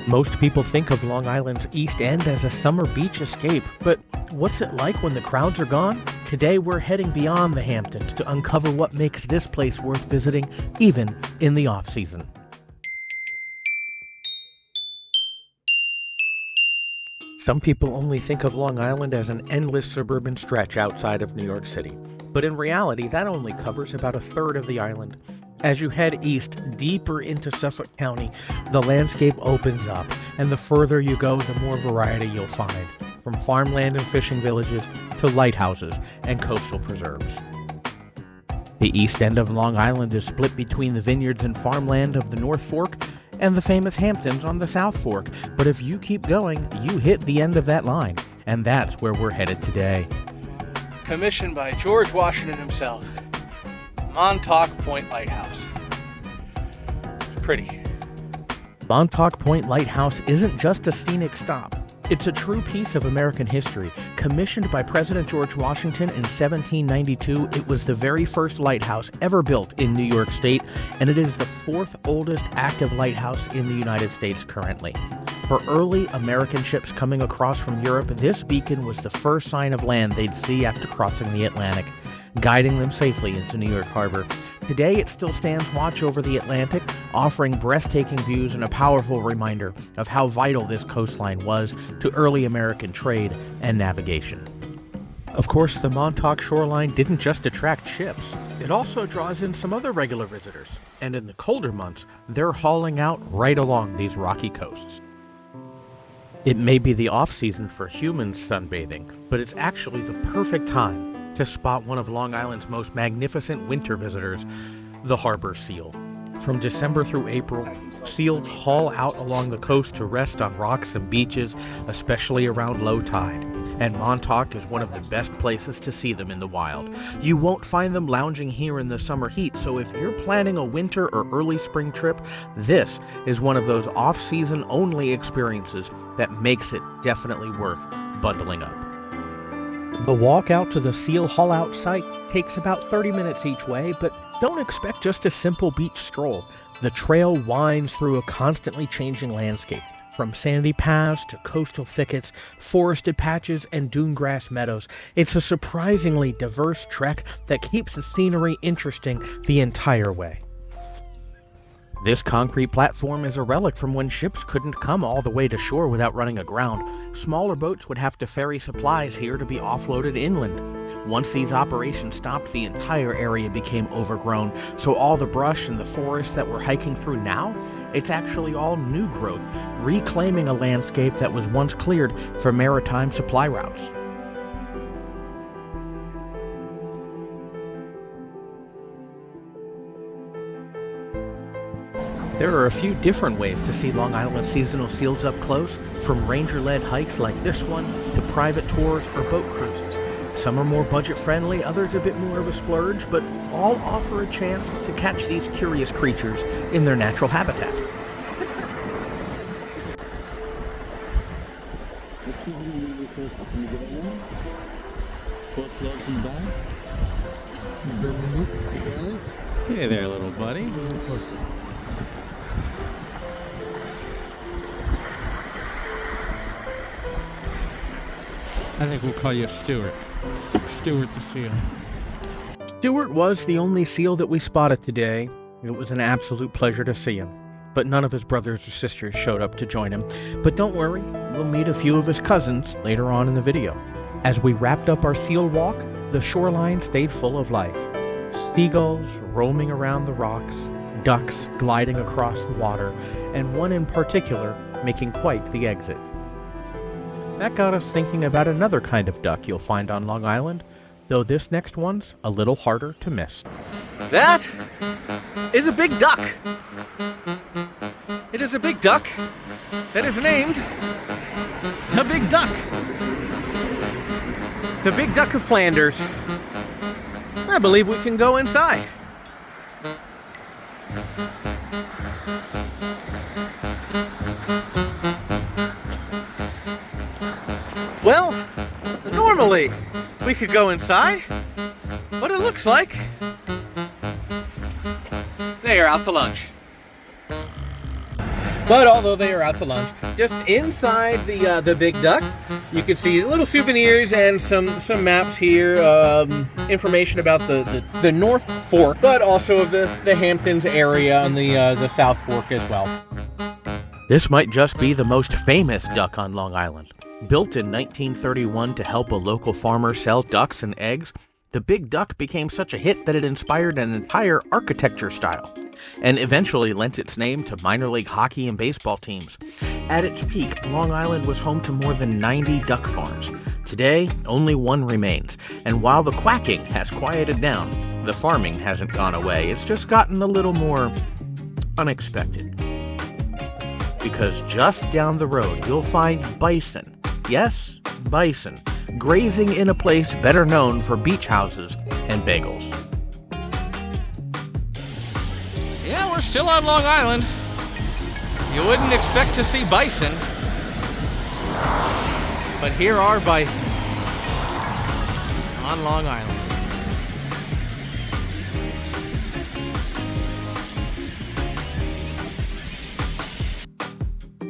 Most people think of Long Island's East End as a summer beach escape, but what's it like when the crowds are gone? Today we're heading beyond the Hamptons to uncover what makes this place worth visiting, even in the off-season. Some people only think of Long Island as an endless suburban stretch outside of New York City, but in reality that only covers about a third of the island. As you head east, deeper into Suffolk County, the landscape opens up, and the further you go, the more variety you'll find, from farmland and fishing villages to lighthouses and coastal preserves. The east end of Long Island is split between the vineyards and farmland of the North Fork and the famous Hamptons on the South Fork, but if you keep going, you hit the end of that line, and that's where we're headed today. Commissioned by George Washington himself, Montauk Point Lighthouse. It's pretty. Montauk Point Lighthouse isn't just a scenic stop. It's a true piece of American history. Commissioned by President George Washington in 1792, it was the very first lighthouse ever built in New York State, and it is the fourth oldest active lighthouse in the United States currently. For early American ships coming across from Europe, this beacon was the first sign of land they'd see after crossing the Atlantic, guiding them safely into New York Harbor. Today, it still stands watch over the Atlantic, offering breathtaking views and a powerful reminder of how vital this coastline was to early American trade and navigation. Of course, the Montauk shoreline didn't just attract ships. It also draws in some other regular visitors, and in the colder months, they're hauling out right along these rocky coasts. It may be the off-season for humans sunbathing, but it's actually the perfect time to spot one of Long Island's most magnificent winter visitors, the harbor seal. From December through April, seals haul out along the coast to rest on rocks and beaches, especially around low tide, and Montauk is one of the best places to see them in the wild. You won't find them lounging here in the summer heat, so if you're planning a winter or early spring trip, this is one of those off-season only experiences that makes it definitely worth bundling up. The walk out to the seal haul-out site takes about 30 minutes each way, but don't expect just a simple beach stroll. The trail winds through a constantly changing landscape, from sandy paths to coastal thickets, forested patches, and dune grass meadows. It's a surprisingly diverse trek that keeps the scenery interesting the entire way. This concrete platform is a relic from when ships couldn't come all the way to shore without running aground. Smaller boats would have to ferry supplies here to be offloaded inland. Once these operations stopped, the entire area became overgrown, so all the brush and the forest that we're hiking through now, it's actually all new growth, reclaiming a landscape that was once cleared for maritime supply routes. There are a few different ways to see Long Island seasonal seals up close, from ranger-led hikes like this one to private tours or boat cruises. Some are more budget-friendly, others a bit more of a splurge, but all offer a chance to catch these curious creatures in their natural habitat. Hey there, little buddy. I think we'll call you Stuart. Stuart the seal. Stuart was the only seal that we spotted today. It was an absolute pleasure to see him, but none of his brothers or sisters showed up to join him. But don't worry, we'll meet a few of his cousins later on in the video. As we wrapped up our seal walk, the shoreline stayed full of life. Seagulls roaming around the rocks, ducks gliding across the water, and one in particular making quite the exit. That got us thinking about another kind of duck you'll find on Long Island, though this next one's a little harder to miss. That is a big duck. It is a big duck that is named a big duck. The big duck of Flanders. I believe we can go inside. Well, normally we could go inside, but it looks like they are out to lunch. But although they are out to lunch, just inside the Big Duck, you can see little souvenirs and some maps here, information about the North Fork, but also of the Hamptons area and the South Fork as well. This might just be the most famous duck on Long Island. Built in 1931 to help a local farmer sell ducks and eggs, the Big Duck became such a hit that it inspired an entire architecture style, and eventually lent its name to minor league hockey and baseball teams. At its peak, Long Island was home to more than 90 duck farms. Today, only one remains, and while the quacking has quieted down, the farming hasn't gone away. It's just gotten a little more unexpected. Because just down the road, you'll find bison. Yes, bison, grazing in a place better known for beach houses and bagels. Yeah, we're still on Long Island. You wouldn't expect to see bison, but here are bison on Long Island.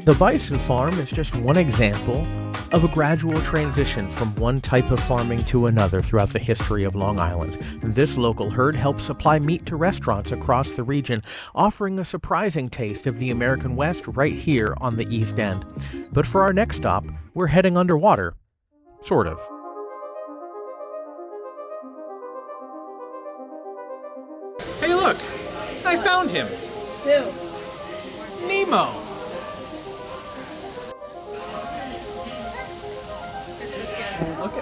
The bison farm is just one example of a gradual transition from one type of farming to another throughout the history of Long Island. This local herd helps supply meat to restaurants across the region, offering a surprising taste of the American West right here on the East End. But for our next stop, we're heading underwater. Sort of. Hey, look! I found him! Who? Nemo!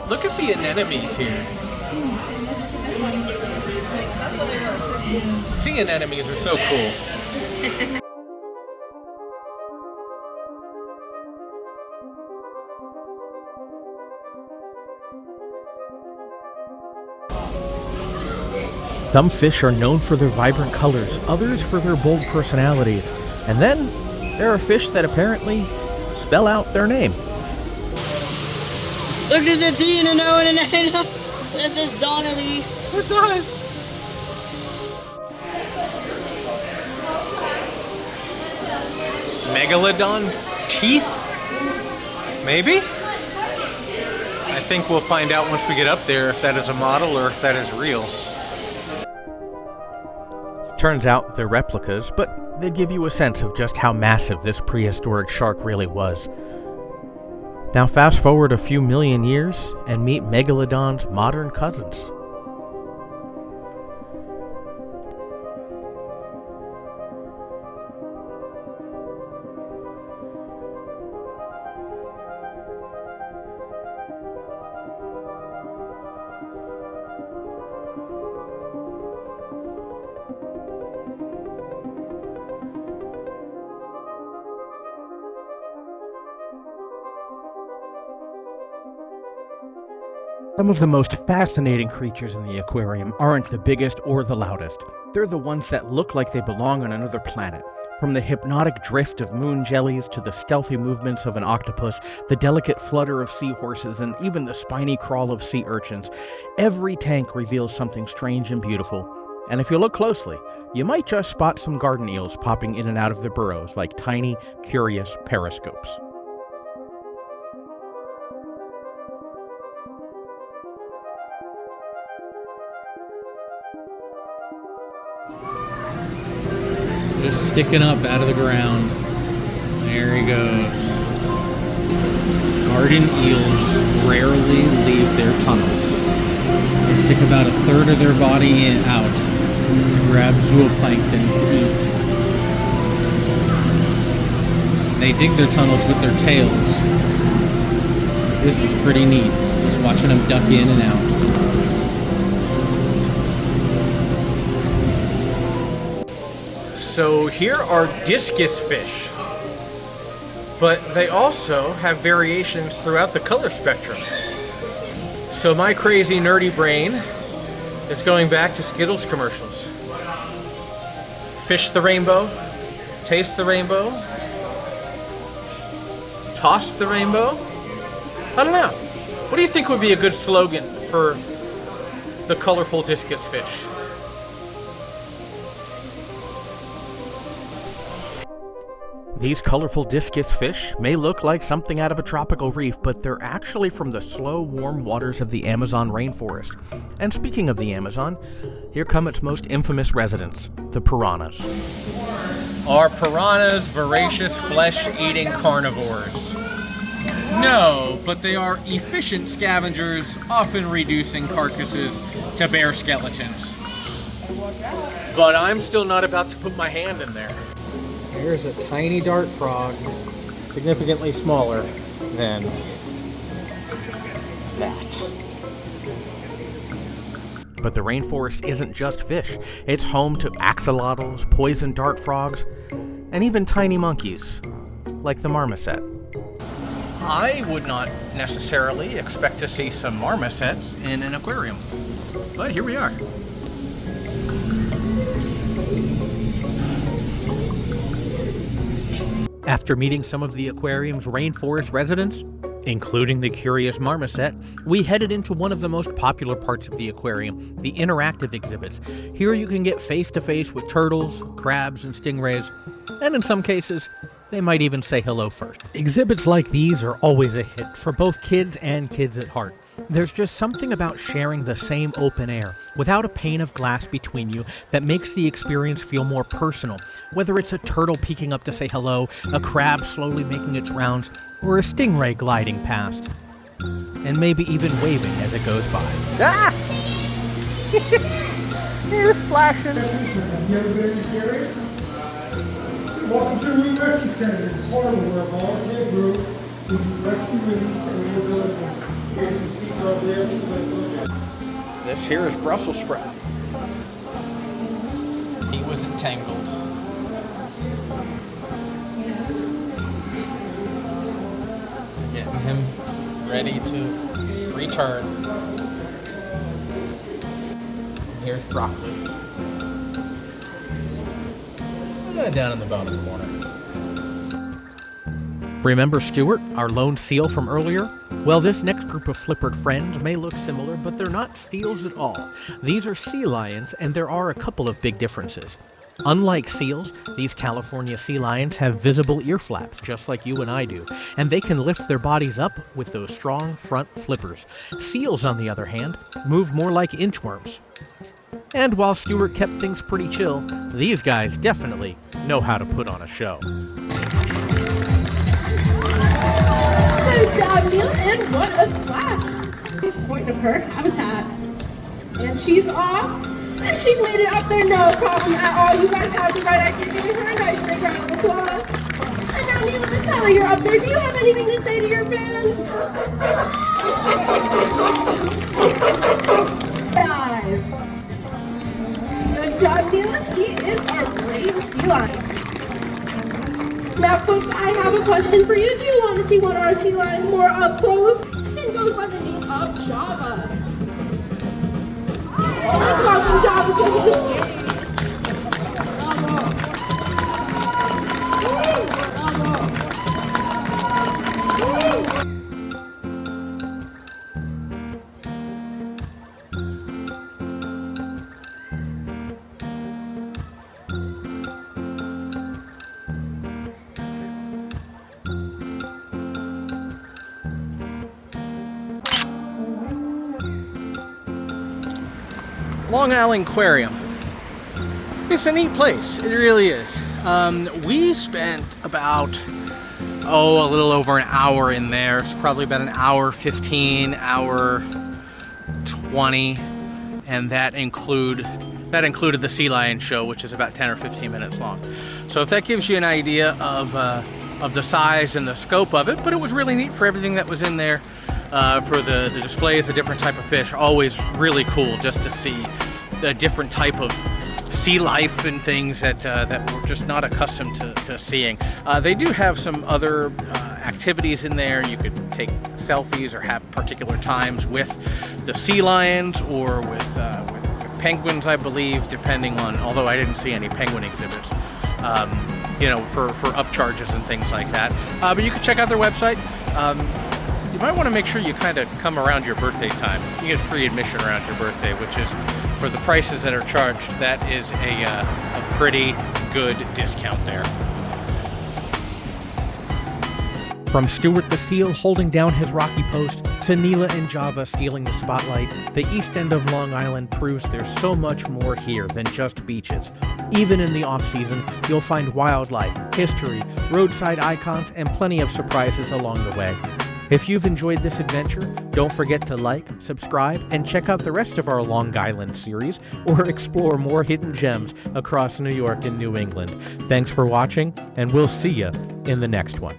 Look at the anemones here. Sea anemones are so cool. Some fish are known for their vibrant colors, others for their bold personalities. And then there are fish that apparently spell out their name. Look, there's a D and an O and an N. This is Donnelly. It does. Megalodon teeth? Maybe? I think we'll find out once we get up there if that is a model or if that is real. Turns out they're replicas, but they give you a sense of just how massive this prehistoric shark really was. Now fast forward a few million years and meet Megalodon's modern cousins. Some of the most fascinating creatures in the aquarium aren't the biggest or the loudest. They're the ones that look like they belong on another planet. From the hypnotic drift of moon jellies to the stealthy movements of an octopus, the delicate flutter of seahorses, and even the spiny crawl of sea urchins, every tank reveals something strange and beautiful. And if you look closely, you might just spot some garden eels popping in and out of the burrows like tiny, curious periscopes. Just sticking up out of the ground. There he goes. Garden eels rarely leave their tunnels. They stick about a third of their body out to grab zooplankton to eat. They dig their tunnels with their tails. This is pretty neat. Just watching them duck in and out. So here are discus fish, but they also have variations throughout the color spectrum. So my crazy nerdy brain is going back to Skittles commercials. Fish the rainbow, taste the rainbow, toss the rainbow. I don't know. What do you think would be a good slogan for the colorful discus fish? These colorful discus fish may look like something out of a tropical reef, but they're actually from the slow, warm waters of the Amazon rainforest. And speaking of the Amazon, here come its most infamous residents, the piranhas. Are piranhas voracious flesh-eating carnivores? No, but they are efficient scavengers, often reducing carcasses to bare skeletons. But I'm still not about to put my hand in there. Here's a tiny dart frog, significantly smaller than that. But the rainforest isn't just fish. It's home to axolotls, poison dart frogs, and even tiny monkeys, like the marmoset. I would not necessarily expect to see some marmosets in an aquarium, but here we are. After meeting some of the aquarium's rainforest residents, including the curious marmoset, we headed into one of the most popular parts of the aquarium, the interactive exhibits. Here you can get face-to-face with turtles, crabs, and stingrays, and in some cases, they might even say hello first. Exhibits like these are always a hit for both kids and kids at heart. There's just something about sharing the same open air, without a pane of glass between you, that makes the experience feel more personal. Whether it's a turtle peeking up to say hello, a crab slowly making its rounds, or a stingray gliding past. And maybe even waving as it goes by. Ah! You're splashing. Have you ever been in this area? Welcome to the Rescue Center. This is part of a volunteer group who rescue release and rehabilitation. Here's some seats over there. This here is Brussels sprout. He was entangled. Getting him ready to return. Here's broccoli. Down in the bottom corner. Remember Stuart, our lone seal from earlier? Well, this next group of slippered friends may look similar, but they're not seals at all. These are sea lions, and there are a couple of big differences. Unlike seals, these California sea lions have visible ear flaps, just like you and I do, and they can lift their bodies up with those strong front flippers. Seals, on the other hand, move more like inchworms. And while Stuart kept things pretty chill, these guys definitely know how to put on a show. Good job, Neil, and what a splash! He's point of her habitat. And she's off, and she's made it up there, no problem at all. You guys have the right idea. Giving her a nice big round of applause. And now, Neil, let's tell her you're up there. Do you have anything to say to your fans? 5. Good job, Neela. She is our brave sea lion. Now, folks, I have a question for you. Do you want to see one of our sea lions more up close? It goes by the name of Java. Let's welcome Java to his stage. Long Island Aquarium. It's a neat place. It really is. We spent about, a little over an hour in there. It's probably about an hour 15, hour 20, and that included the sea lion show, which is about 10 or 15 minutes long. So if that gives you an idea of the size and the scope of it, but it was really neat for everything that was in there. For the displays, the different type of fish, always really cool just to see a different type of sea life and things that we're just not accustomed to seeing. They do have some other activities in there. You could take selfies or have particular times with the sea lions or with penguins, I believe, depending on, although I didn't see any penguin exhibits, for upcharges and things like that. But you can check out their website. You might want to make sure you kind of come around your birthday time. You get free admission around your birthday, which is, for the prices that are charged, that is a pretty good discount there. From Stuart the Seal holding down his rocky post to Neela and Java stealing the spotlight, the East End of Long Island proves there's so much more here than just beaches. Even in the off-season, you'll find wildlife, history, roadside icons, and plenty of surprises along the way. If you've enjoyed this adventure, don't forget to like, subscribe, and check out the rest of our Long Island series, or explore more hidden gems across New York and New England. Thanks for watching, and we'll see you in the next one.